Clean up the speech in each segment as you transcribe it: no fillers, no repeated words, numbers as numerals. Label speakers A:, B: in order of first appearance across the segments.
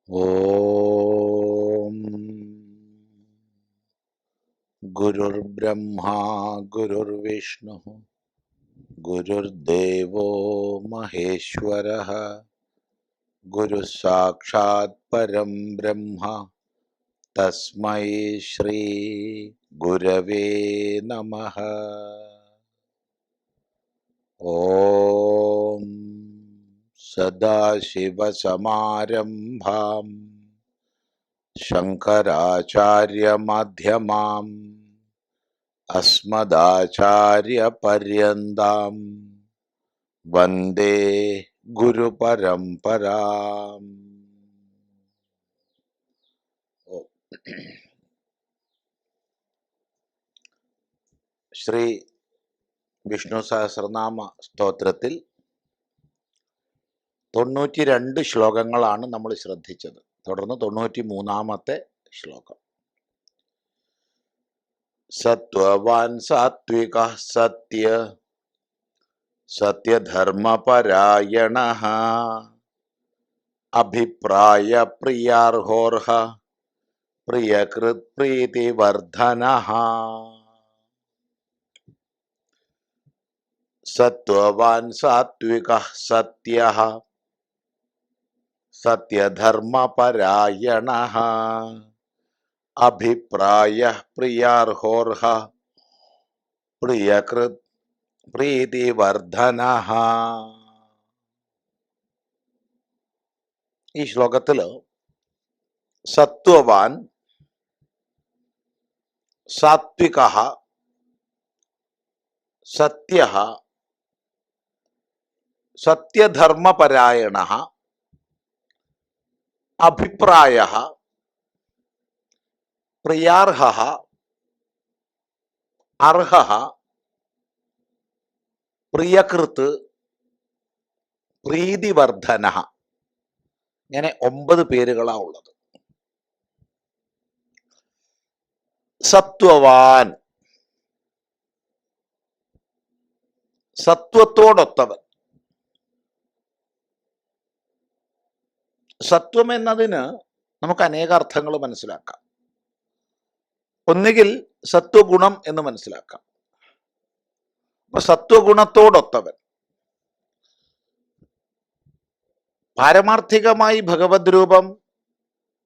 A: ഓം ഗുരുർബ്രഹ്മാ ഗുരുർവിഷ്ണു ഗുരുർദേവോ മഹേശ്വരഃ ഗുരുസാക്ഷാത് പരം ബ്രഹ്മ തസ്മൈ ശ്രീ ഗുരവേ നമഃ. ഓം സദാശിവസമാരംഭാം ശങ്കരാചാര്യമധ്യമാം അസ്മദാചാര്യപര്യന്താം വന്ദേ ഗുരുപരമ്പരാം. ശ്രീ വിഷ്ണു സഹസ്രനാമ സ്തോത്രത്തിൽ 92 ശ്ലോകങ്ങളാണ് നമ്മൾ ശ്രദ്ധിച്ചത്. തുടർന്ന് 93-ാമത്തെ ശ്ലോകം. സത്വവാൻ സാത്വിക സത്യധർമ്മപരായണഃ അഭിപ്രായ പ്രിയാർഹോർഹ പ്രിയകൃത് പ്രീതിവർദ്ധനഃ. സത്വവാൻ സാത്വിക സത്യഃ സത്യധർമ്മപരായണഃ അഭിപ്രായ പ്രിയാർഹോർഹ പ്രിയകൃത് പ്രീതിവർദ്ധനഃ. ഈ ശ്ലോകത്തില് സത്വവാൻ, സാത്വികഃ, സത്യഃ, സത്യധർമ്മപരായണഃ, അഭിപ്രായഃ, പ്രിയാർഹഃ, അർഹഃ, പ്രിയകൃത്, പ്രീതിവർദ്ധനഃ. ഇങ്ങനെ 9 പേരുകളാ ഉള്ളത്. സത്വവാൻ, സത്വത്തോടൊത്തവൻ. സത്വം എന്നതിന് നമുക്ക് അനേക അർത്ഥങ്ങൾ മനസ്സിലാക്കാം. ഒന്നുകിൽ സത്വഗുണം എന്ന് മനസ്സിലാക്കാം. അപ്പൊ സത്വഗുണത്തോടൊത്തവൻ. പാരമാർത്ഥികമായി ഭഗവത് രൂപം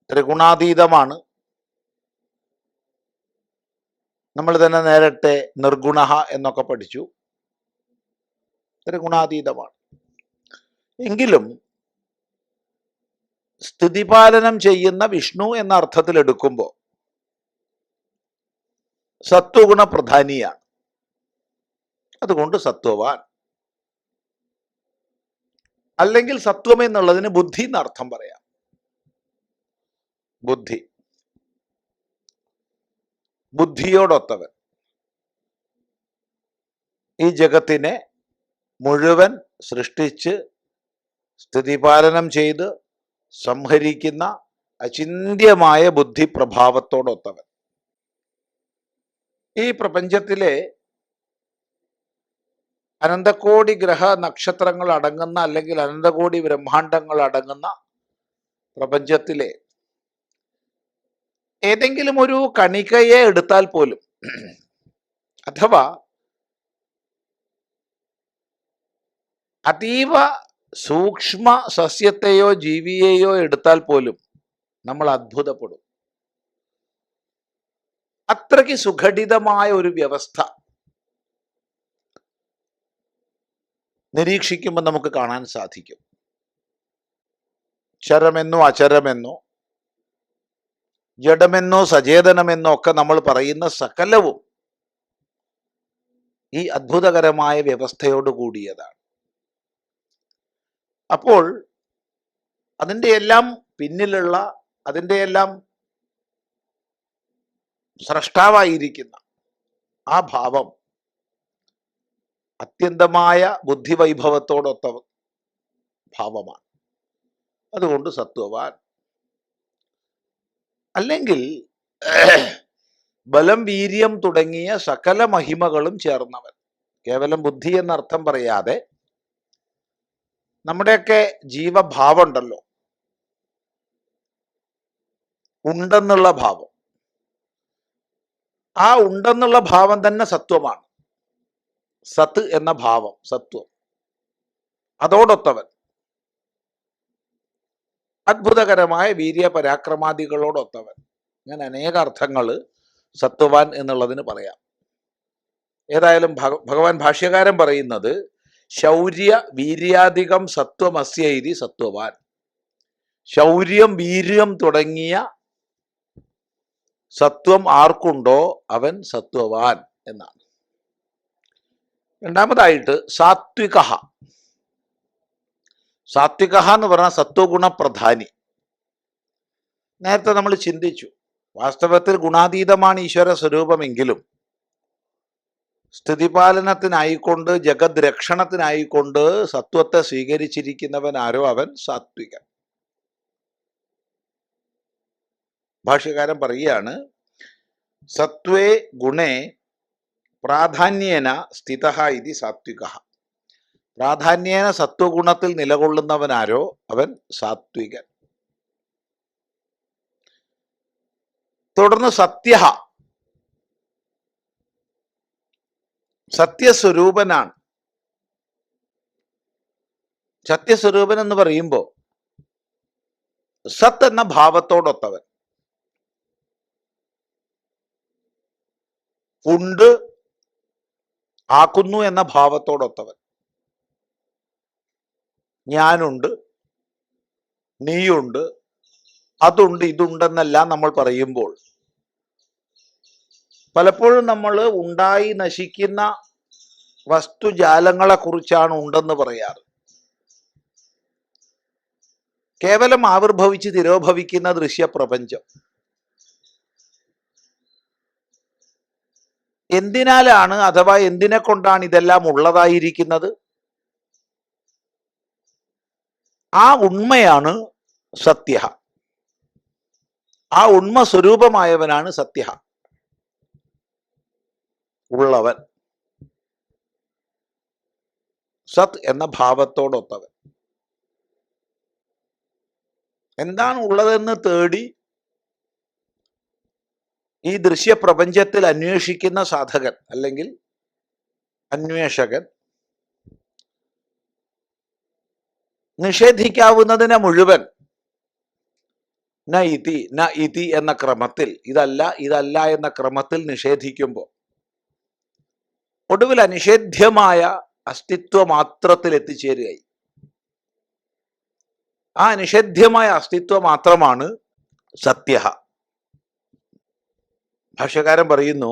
A: ത്രിഗുണാതീതമാണ്. നമ്മൾ തന്നെ നേരത്തെ നിർഗുണഃ എന്നൊക്കെ പഠിച്ചു. ത്രിഗുണാതീതമാണ്. എങ്കിലും സ്ഥിതിപാലനം ചെയ്യുന്ന വിഷ്ണു എന്ന അർത്ഥത്തിൽ എടുക്കുമ്പോൾ സത്വഗുണ പ്രധാനിയാണ്. അതുകൊണ്ട് സത്വവാൻ. അല്ലെങ്കിൽ സത്വം എന്നുള്ളതിന് ബുദ്ധി എന്ന അർത്ഥം പറയാം. ബുദ്ധി, ബുദ്ധിയോടൊത്തവൻ. ഈ ജഗത്തിനെ മുഴുവൻ സൃഷ്ടിച്ച് സ്ഥിതിപാലനം ചെയ്ത് സംഹരിക്കുന്ന അചിന്ത്യമായ ബുദ്ധി പ്രഭാവത്തോടൊത്തവൻ. ഈ പ്രപഞ്ചത്തിലെ അനന്തകോടി ഗ്രഹ നക്ഷത്രങ്ങൾ അടങ്ങുന്ന, അല്ലെങ്കിൽ അനന്തകോടി ബ്രഹ്മാണ്ടങ്ങൾ അടങ്ങുന്ന പ്രപഞ്ചത്തിലെ ഏതെങ്കിലും ഒരു കണികയെ എടുത്താൽ പോലും, അഥവാ അതീവ സൂക്ഷ്മ സസ്യത്തെയോ ജീവിയെയോ എടുത്താൽ പോലും നമ്മൾ അത്ഭുതപ്പെടും. അത്രയ്ക്ക് സുഘടിതമായ ഒരു വ്യവസ്ഥ നിരീക്ഷിക്കുമ്പോൾ നമുക്ക് കാണാൻ സാധിക്കും. ചരമെന്നോ അചരമെന്നോ ജഡമെന്നോ സചേതനമെന്നോ ഒക്കെ നമ്മൾ പറയുന്ന സകലവും ഈ അത്ഭുതകരമായ വ്യവസ്ഥയോട് കൂടിയതാണ്. അപ്പോൾ അതിൻ്റെ എല്ലാം പിന്നിലുള്ള, അതിൻ്റെ എല്ലാം സ്രഷ്ടാവായിരിക്കുന്ന ആ ഭാവം അത്യന്തമായ ബുദ്ധിവൈഭവത്തോടൊത്ത ഭാവമാണ്. അതുകൊണ്ട് സത്വവാൻ. അല്ലെങ്കിൽ ബലം, വീര്യം തുടങ്ങിയ സകല മഹിമകളും ചേർന്നവൻ. കേവലം ബുദ്ധി എന്നർത്ഥം പറയാതെ നമ്മുടെയൊക്കെ ജീവഭാവം ഉണ്ടല്ലോ, ഉണ്ടെന്നുള്ള ഭാവം. ആ ഉണ്ടെന്നുള്ള ഭാവം തന്നെ സത്വമാണ്. സത്ത് എന്ന ഭാവം സത്വം. അതോടൊത്തവൻ അത്ഭുതകരമായ വീര്യ പരാക്രമാദികളോടൊത്തവൻ. അങ്ങനെ അനേക അർത്ഥങ്ങൾ സത്വവാൻ എന്നുള്ളതിന് പറയാം. ഏതായാലും ഭഗവാൻ ഭാഷ്യകാരൻ പറയുന്നത് ശൗര്യ വീര്യാധികം സത്വമസ്യൈതി സത്വവാൻ. ശൗര്യം വീര്യം തുടങ്ങിയ സത്വം ആർക്കുണ്ടോ അവൻ സത്വവാൻ എന്നാണ്. രണ്ടാമതായിട്ട് സാത്വിക. സാത്വിക എന്ന് പറഞ്ഞാൽ സത്വഗുണപ്രധാനി. നേരത്തെ നമ്മൾ ചിന്തിച്ചു, വാസ്തവത്തിൽ ഗുണാതീതമാണ് ഈശ്വര സ്വരൂപമെങ്കിലും സ്ഥിതിപാലനത്തിനായിക്കൊണ്ട് ജഗത് രക്ഷണത്തിനായിക്കൊണ്ട് സത്വത്തെ സ്വീകരിച്ചിരിക്കുന്നവൻ ആരോ അവൻ സാത്വികൻ. ഭാഷ്യകാരൻ പറയുകയാണ്, സത്വേ ഗുണേ പ്രാധാന്യേന സ്ഥിതഃ ഇതി സാത്വിക. പ്രാധാന്യേന സത്വഗുണത്തിൽ നിലകൊള്ളുന്നവനാരോ അവൻ സാത്വികൻ. തുടർന്ന് സത്യഃ, സത്യസ്വരൂപനാണ്. സത്യസ്വരൂപൻ എന്ന് പറയുമ്പോൾ സത്ത് എന്ന ഭാവത്തോടൊത്തവൻ. ഉണ്ട് ആക്കുന്നു എന്ന ഭാവത്തോടൊത്തവൻ. ഞാനുണ്ട്, നീയുണ്ട്, അതുണ്ട്, ഇതുണ്ടെന്നെല്ലാം നമ്മൾ പറയുമ്പോൾ പലപ്പോഴും നമ്മൾ ഉണ്ടായി നശിക്കുന്ന വസ്തുജാലങ്ങളെ കുറിച്ചാണ് ഉണ്ടെന്ന് പറയാറ്. കേവലം ആവിർഭവിച്ച് തിരോഭവിക്കുന്ന ദൃശ്യപ്രപഞ്ചം എന്തിനാലാണ് അഥവാ എന്തിനെ കൊണ്ടാണ് ഇതെല്ലാം ഉള്ളതായിരിക്കുന്നത്? ആ ഉണ്മയാണ് സത്യ. ആ ഉണ്മ സ്വരൂപമായവനാണ് സത്യ, ഉള്ളവൻ, സത് എന്ന ഭാവത്തോടൊത്തവൻ. എന്താണ് ഉള്ളതെന്ന് തേടി ഈ ദൃശ്യപ്രപഞ്ചത്തിൽ അന്വേഷിക്കുന്ന സാധകൻ അല്ലെങ്കിൽ അന്വേഷകൻ നിഷേധിക്കാവുന്നതിനെ മുഴുവൻ ന ഇതി എന്ന ക്രമത്തിൽ, ഇതല്ല എന്ന ക്രമത്തിൽ നിഷേധിക്കുമ്പോൾ ഒടുവിൽ അനിഷേധ്യമായ അസ്തിത്വ മാത്രത്തിൽ എത്തിച്ചേരുകയായി. ആ നിഷേധ്യമായ അസ്തിത്വം മാത്രമാണ് സത്യ. ഭാഷ്യകാരൻ പറയുന്നു,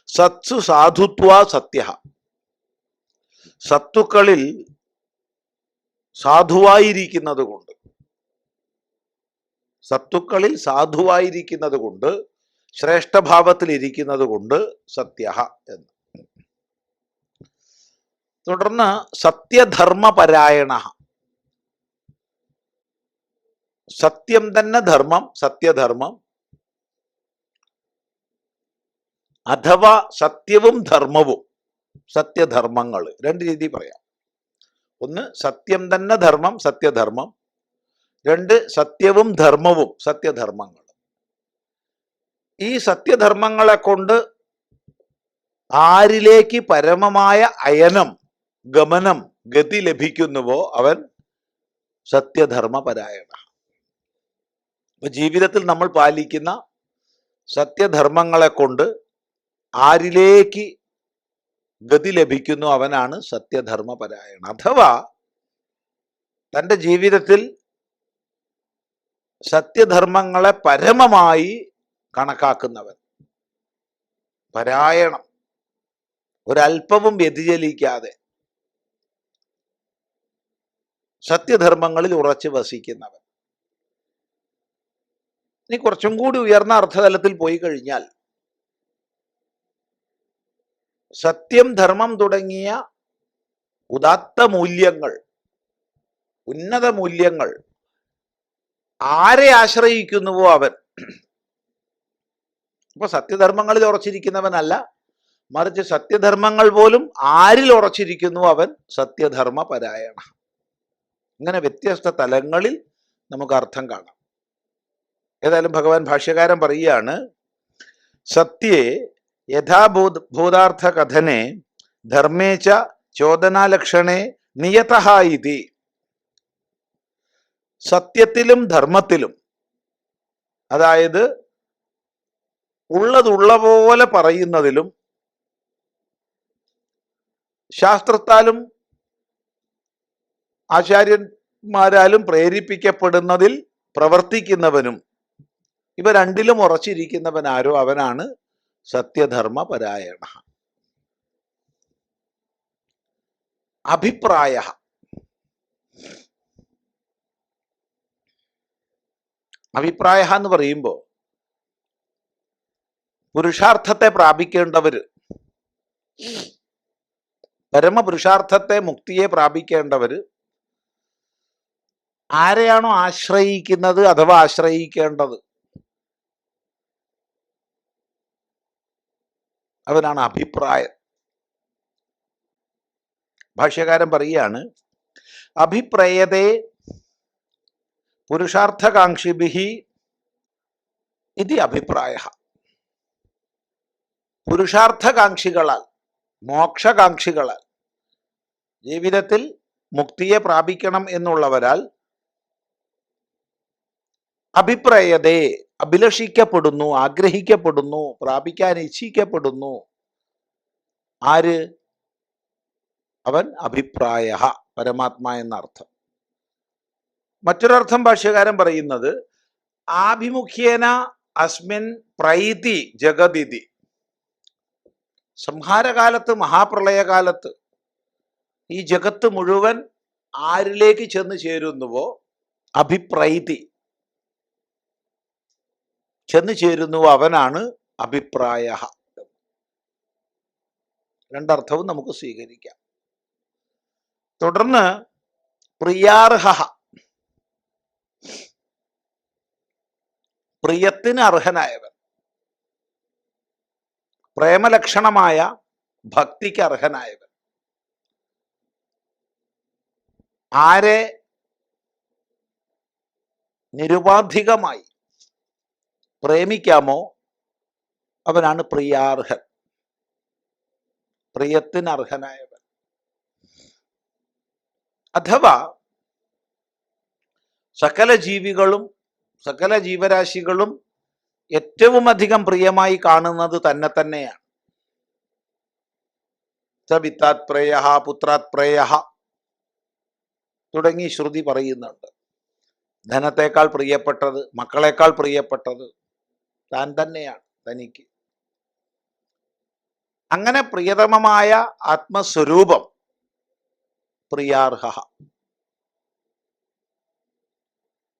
A: സത്സു സാധുത്വ സത്യ. സത്തുക്കളിൽ സാധുവായിരിക്കുന്നത് കൊണ്ട്, സത്തുക്കളിൽ സാധുവായിരിക്കുന്നത് കൊണ്ട്, ശ്രേഷ്ഠഭാവത്തിൽ ഇരിക്കുന്നത് കൊണ്ട് സത്യ എന്ന്. തുടർന്ന് സത്യധർമ്മപരായണ. സത്യം തന്നെ ധർമ്മം, സത്യധർമ്മം, അഥവാ സത്യവും ധർമ്മവും, സത്യധർമ്മങ്ങൾ രണ്ട് രീതി പറയാം. ഒന്ന് സത്യം തന്നെ ധർമ്മം, സത്യധർമ്മം. രണ്ട് സത്യവും ധർമ്മവും, സത്യധർമ്മങ്ങൾ. ഈ സത്യധർമ്മങ്ങളെ കൊണ്ട് ആരിലേക്ക് പരമമായ അയനം, ഗമനം, ഗതി ലഭിക്കുന്നുവോ അവൻ സത്യധർമ്മപരായണ. അപ്പൊ ജീവിതത്തിൽ നമ്മൾ പാലിക്കുന്ന സത്യധർമ്മങ്ങളെ കൊണ്ട് ആരിലേക്ക് ഗതി ലഭിക്കുന്നു അവനാണ് സത്യധർമ്മപരായണ. അഥവാ തൻ്റെ ജീവിതത്തിൽ സത്യധർമ്മങ്ങളെ പരമമായി കണക്കാക്കുന്നവൻ, പരായണം, ഒരല്പവും വ്യതിചലിക്കാതെ സത്യധർമ്മങ്ങളിൽ ഉറച്ചു വസിക്കുന്നവൻ. ഇനി കുറച്ചും കൂടി ഉയർന്ന അർത്ഥതലത്തിൽ പോയി കഴിഞ്ഞാൽ സത്യം, ധർമ്മം തുടങ്ങിയ ഉദാത്ത മൂല്യങ്ങൾ, ഉന്നത മൂല്യങ്ങൾ ആരെ ആശ്രയിക്കുന്നുവോ അവൻ, അപ്പൊ സത്യധർമ്മങ്ങളിൽ ഉറച്ചിരിക്കുന്നവനല്ല, മറിച്ച് സത്യധർമ്മങ്ങൾ പോലും ആരിൽ ഉറച്ചിരിക്കുന്നു അവൻ സത്യധർമ്മപരായണ. ഇങ്ങനെ വ്യത്യസ്ത തലങ്ങളിൽ നമുക്ക് അർത്ഥം കാണാം. ഏതായാലും ഭഗവാൻ ഭാഷ്യകാരൻ പറയുകയാണ്, സത്യേ യഥാഭൂതാർത്ഥ കഥനെ ധർമ്മേച്ച ചോദനാലക്ഷണേ നിയതഃ ഇതി. സത്യത്തിലും ധർമ്മത്തിലും, അതായത് ഉള്ളതുള്ള പോലെ പറയുന്നതിലും ശാസ്ത്രത്താലും ആചാര്യന്മാരാലും പ്രേരിപ്പിക്കപ്പെടുന്നതിൽ പ്രവർത്തിക്കുന്നവനും, ഇവ രണ്ടിലും ഉറച്ചിരിക്കുന്നവൻ ആരോ അവനാണ് സത്യധർമ്മ പരായണ. അഭിപ്രായ, അഭിപ്രായ എന്ന് പറയുമ്പോൾ പുരുഷാർത്ഥത്തെ പ്രാപിക്കേണ്ടവര്, പരമപുരുഷാർത്ഥത്തെ, മുക്തിയെ പ്രാപിക്കേണ്ടവര് ആരെയാണോ ആശ്രയിക്കുന്നത് അഥവാ ആശ്രയിക്കേണ്ടത് അവനാണ് അഭിപ്രായം. ഭാഷ്യകാരൻ പറയുകയാണ്, അഭിപ്രയതേ പുരുഷാർത്ഥകാംക്ഷിഭിഹി ഇതി അഭിപ്രായ. പുരുഷാർത്ഥകാംക്ഷികളാൽ, മോക്ഷകാംക്ഷികളാൽ, ജീവിതത്തിൽ മുക്തിയെ പ്രാപിക്കണം എന്നുള്ളവരാൽ അഭിപ്രയതേ, അഭിലഷിക്കപ്പെടുന്നു, ആഗ്രഹിക്കപ്പെടുന്നു, പ്രാപിക്കാൻ ഇച്ഛിക്കപ്പെടുന്നു. ആര്? അവൻ അഭിപ്രായ, പരമാത്മാ എന്നർത്ഥം. മറ്റൊരർത്ഥം ഭാഷ്യകാരൻ പറയുന്നത്, ആഭിമുഖ്യേന അസ്മിൻ പ്രൈതി ജഗതിഥി. സംഹാരകാലത്ത്, മഹാപ്രളയകാലത്ത് ഈ ജഗത്ത് മുഴുവൻ ആരിലേക്ക് ചെന്ന് ചേരുന്നുവോ, അഭിപ്രൈതി, ചെന്ന് ചേരുന്നുവോ അവനാണ് അഭിപ്രായ. രണ്ടർത്ഥവും നമുക്ക് സ്വീകരിക്കാം. തുടർന്ന് പ്രിയാർഹ, പ്രിയത്തിന് അർഹനായവൻ, പ്രേമലക്ഷണമായ ഭക്തിക്ക് അർഹനായവൻ. ആരെ നിരുപാധികമായി പ്രേമിക്കാമോ അവനാണ് പ്രിയാർഹൻ, പ്രിയത്തിന് അർഹനായവൻ. അഥവാ സകല ജീവികളും സകല ജീവരാശികളും ഏറ്റവും അധികം പ്രിയമായി കാണുന്നത് തന്നെ തന്നെയാണ്. സവിത്താത് പ്രേയ, പുത്രാത് പ്രേയ തുടങ്ങി ശ്രുതി പറയുന്നുണ്ട്. ധനത്തേക്കാൾ പ്രിയപ്പെട്ടത്, മക്കളെക്കാൾ പ്രിയപ്പെട്ടത് താൻ തന്നെയാണ് തനിക്ക്. അങ്ങനെ പ്രിയതമമായ ആത്മസ്വരൂപം പ്രിയാർഹ.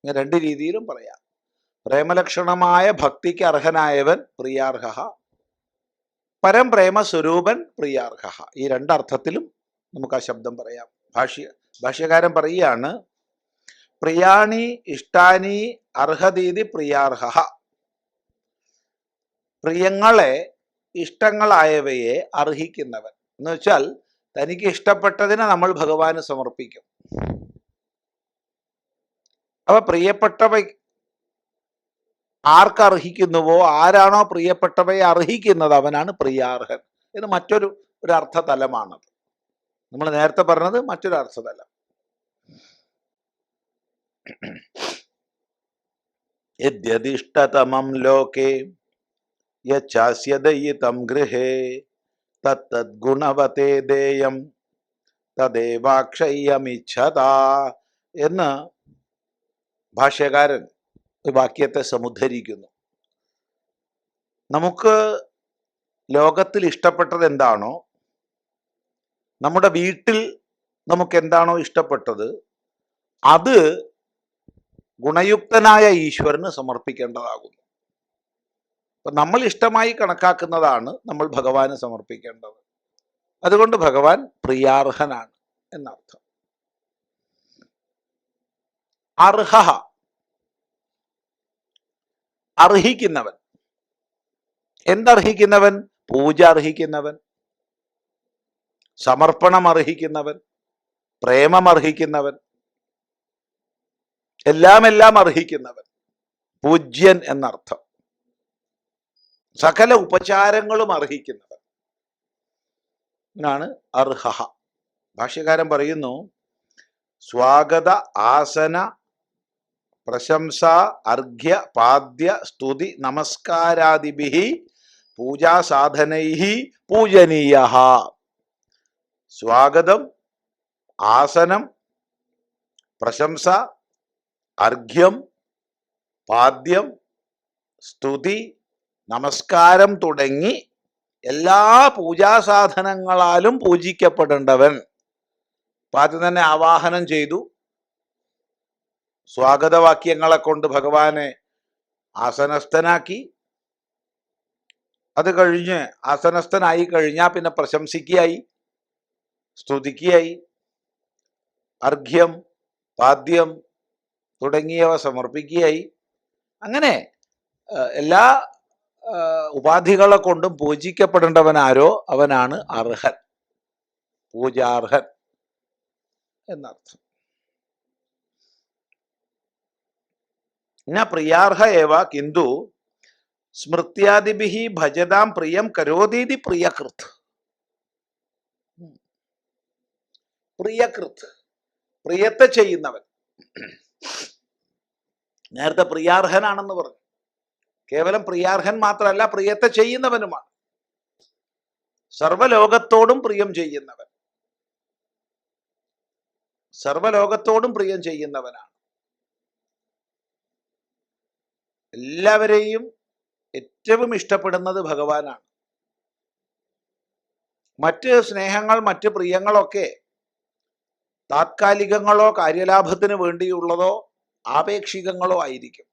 A: രണ്ട് രീതിയിലും പറയാം. പ്രേമലക്ഷണമായ ഭക്തിക്ക് അർഹനായവൻ പ്രിയാർഹ, പരം പ്രേമ സ്വരൂപൻ പ്രിയാർഹ. ഈ രണ്ടർത്ഥത്തിലും നമുക്ക് ആ ശബ്ദം പറയാം. ഭാഷ്യകാരൻ പറയുകയാണ്, പ്രിയാണി ഇഷ്ടാനി അർഹതീതി പ്രിയാർഹ. പ്രിയങ്ങളെ, ഇഷ്ടങ്ങളായവയെ അർഹിക്കുന്നവൻ എന്ന് വെച്ചാൽ തനിക്ക് ഇഷ്ടപ്പെട്ടതിനെ നമ്മൾ ഭഗവാന് സമർപ്പിക്കും. അവ പ്രിയപ്പെട്ടവ ആർക്കർഹിക്കുന്നുവോ, ആരാണോ പ്രിയപ്പെട്ടവയെ അർഹിക്കുന്നത് അവനാണ് പ്രിയാർഹൻ. ഇത് മറ്റൊരു അർത്ഥതലമാണത്. നമ്മൾ നേരത്തെ പറഞ്ഞത് മറ്റൊരു അർത്ഥതലം. യദ്യദിഷ്ടതമം ലോകേ യച്ഛാസ്യദയിതം ഗൃഹേ തത്തദ്ഗുണവതേ ദേയം തദേവാക്ഷയ്യമിച്ഛതാ എന്ന് ഭാഷ്യകാരൻ വാക്യത്തെ സമുദ്ധരിക്കുന്നു. നമുക്ക് ലോകത്തിൽ ഇഷ്ടപ്പെട്ടത് എന്താണോ, നമ്മുടെ വീട്ടിൽ നമുക്ക് എന്താണോ ഇഷ്ടപ്പെട്ടത്, അത് ഗുണയുക്തനായ ഈശ്വരന് സമർപ്പിക്കേണ്ടതാകുന്നു. അപ്പം നമ്മൾ ഇഷ്ടമായി കണക്കാക്കുന്നതാണ് നമ്മൾ ഭഗവാന് സമർപ്പിക്കേണ്ടത്. അതുകൊണ്ട് ഭഗവാൻ പ്രിയാർഹനാണ് എന്നർത്ഥം. അർഹ, അർഹിക്കുന്നവൻ. എന്തർഹിക്കുന്നവൻ? പൂജ അർഹിക്കുന്നവൻ, സമർപ്പണം അർഹിക്കുന്നവൻ, പ്രേമം അർഹിക്കുന്നവൻ, എല്ലാം അർഹിക്കുന്നവൻ. പൂജ്യൻ എന്നർത്ഥം. സകല ഉപചാരങ്ങളും അർഹിക്കുന്നവൻ എന്നാണ് അർഹ. ഭാഷ്യകാരൻ പറയുന്നു, സ്വാഗത ആസന പ്രശംസ അർഘ്യ പാദ്യ സ്തുതി നമസ്കാരാദിഭിः പൂജാസാധനൈः പൂജനീയഃ. സ്വാഗതം, ആസനം, പ്രശംസ, അർഘ്യം, പാദ്യം, സ്തുതി, നമസ്കാരം തുടങ്ങി എല്ലാ പൂജാസാധനങ്ങളാലും പൂജിക്കപ്പെടേണ്ടവൻ. ആദ്യം തന്നെ ആവാഹനം ചെയ്തു, സ്വാഗതവാക്യങ്ങളെ കൊണ്ട് ഭഗവാനെ ആസനസ്ഥനാക്കി. അത് കഴിഞ്ഞ് ആസനസ്ഥനായി കഴിഞ്ഞാൽ പിന്നെ പ്രശംസിക്കുകയായി, സ്തുതിക്കുകയായി, അർഘ്യം, പാദ്യം തുടങ്ങിയവ സമർപ്പിക്കുകയായി. അങ്ങനെ എല്ലാ ഉപാധികളെ കൊണ്ടും പൂജിക്കപ്പെടേണ്ടവനാരോ അവനാണ് അർഹൻ, പൂജാർഹൻ എന്നർത്ഥം. ന പ്രിയാർഹ ഏവ കിന്തു സ്മൃത്യാദിഭിः ഭജതാം പ്രിയം കരോതീതി പ്രിയകൃത്. പ്രിയകൃത്, പ്രിയത്തെ ചെയ്യുന്നവൻ. നേരത്തെ പ്രിയാർഹനാണെന്ന് പറഞ്ഞു. കേവലം പ്രിയാർഹൻ മാത്രമല്ല, പ്രിയത്തെ ചെയ്യുന്നവനുമാണ്. സർവലോകത്തോടും പ്രിയം ചെയ്യുന്നവൻ, സർവലോകത്തോടും പ്രിയം ചെയ്യുന്നവനാണ്. എല്ലാവരെയും ഏറ്റവും ഇഷ്ടപ്പെടുന്നത് ഭഗവാനാണ്. മറ്റ് സ്നേഹങ്ങൾ, മറ്റ് പ്രിയങ്ങളൊക്കെ താത്കാലികങ്ങളോ കാര്യലാഭത്തിന് വേണ്ടിയുള്ളതോ ആപേക്ഷികങ്ങളോ ആയിരിക്കും.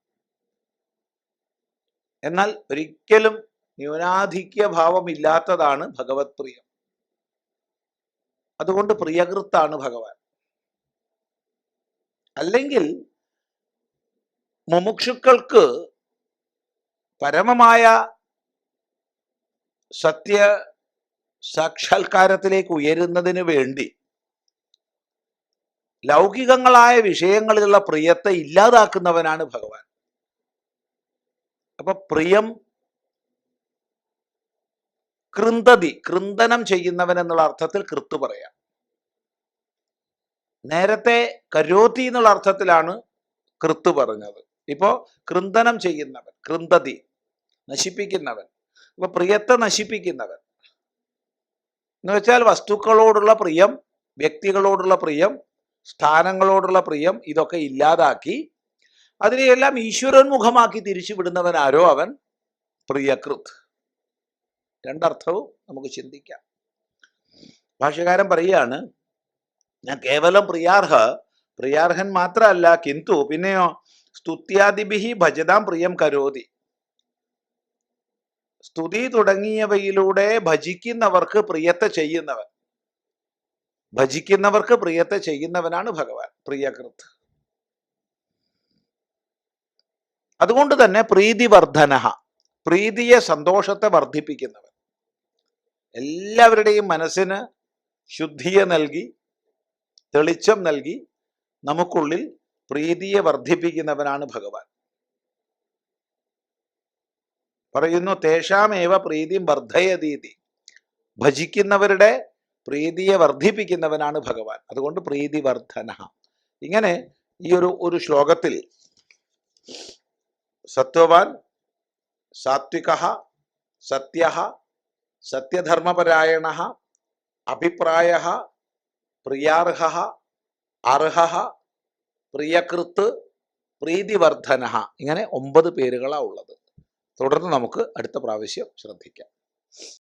A: എന്നാൽ ഒരിക്കലും ന്യൂനാധിക്യ ഭാവമില്ലാത്തതാണ് ഭഗവത് പ്രിയം. അതുകൊണ്ട് പ്രിയകൃത്താണ് ഭഗവാൻ. അല്ലെങ്കിൽ മുമുക്ഷുക്കൾക്ക് പരമമായ സത്യ സാക്ഷാത്കാരത്തിലേക്ക് ഉയരുന്നതിന് വേണ്ടി ലൗകികങ്ങളായ വിഷയങ്ങളിലുള്ള പ്രിയത്തെ ഇല്ലാതാക്കുന്നവനാണ് ഭഗവാൻ. അപ്പൊ പ്രിയം കൃന്തതി, കൃന്തനം ചെയ്യുന്നവൻ എന്നുള്ള അർത്ഥത്തിൽ കൃത്ത് പറയാം. നേരത്തെ കരോതി എന്നുള്ള അർത്ഥത്തിലാണ് കൃത്ത് പറഞ്ഞത്. ഇപ്പോ കൃന്തനം ചെയ്യുന്നവൻ, കൃന്തതി, നശിപ്പിക്കുന്നവൻ. അപ്പൊ പ്രിയത്തെ നശിപ്പിക്കുന്നവൻ എന്ന് വെച്ചാൽ വസ്തുക്കളോടുള്ള പ്രിയം, വ്യക്തികളോടുള്ള പ്രിയം, സ്ഥാനങ്ങളോടുള്ള പ്രിയം ഇതൊക്കെ ഇല്ലാതാക്കി അതിനെയെല്ലാം ഈശ്വരോന്മുഖമാക്കി തിരിച്ചുവിടുന്നവനാരോ അവൻ പ്രിയകൃത്. രണ്ടർത്ഥവും നമുക്ക് ചിന്തിക്കാം. ഭാഷ്യകാരൻ പറയുകയാണ്, ഞാൻ കേവലം പ്രിയാർഹൻ മാത്രമല്ല, കിന്തു പിന്നെയോ സ്തുത്യാദിഭിः ഭജതാം പ്രിയം കരോതി. സ്തുതി തുടങ്ങിയവയിലൂടെ ഭജിക്കുന്നവർക്ക് പ്രിയത്തെ ചെയ്യുന്നവൻ, ഭജിക്കുന്നവർക്ക് പ്രിയത്തെ ചെയ്യുന്നവനാണ് ഭഗവാൻ പ്രിയകൃത്. അതുകൊണ്ട് തന്നെ പ്രീതിവർദ്ധന, പ്രീതിയെ, സന്തോഷത്തെ വർദ്ധിപ്പിക്കുന്നവൻ, എല്ലാവരുടെയും മനസ്സിന് ശുദ്ധിയെ നൽകി, തെളിച്ചം നൽകി നമുക്കുള്ളിൽ പ്രീതിയെ വർദ്ധിപ്പിക്കുന്നവനാണ് ഭഗവാൻ. പറയുന്നു, തേഷാമേവ പ്രീതിം വർദ്ധയതീതി. ഭജിക്കുന്നവരുടെ പ്രീതിയെ വർദ്ധിപ്പിക്കുന്നവനാണ് ഭഗവാൻ. അതുകൊണ്ട് പ്രീതിവർദ്ധന. ഇങ്ങനെ ഈ ഒരു ശ്ലോകത്തിൽ സത്വവാൻ, സാത്വികഃ, സത്യഃ, സത്യധർമ്മപരായണഃ, അഭിപ്രായഃ, പ്രിയാർഹഃ, അർഹഃ, പ്രിയകൃത്ത്, പ്രീതിവർദ്ധനഃ, ഇങ്ങനെ 9 പേരുകളാണ് ഉള്ളത്. തുടർന്ന് നമുക്ക് അടുത്ത പ്രാവശ്യം ശ്രദ്ധിക്കാം.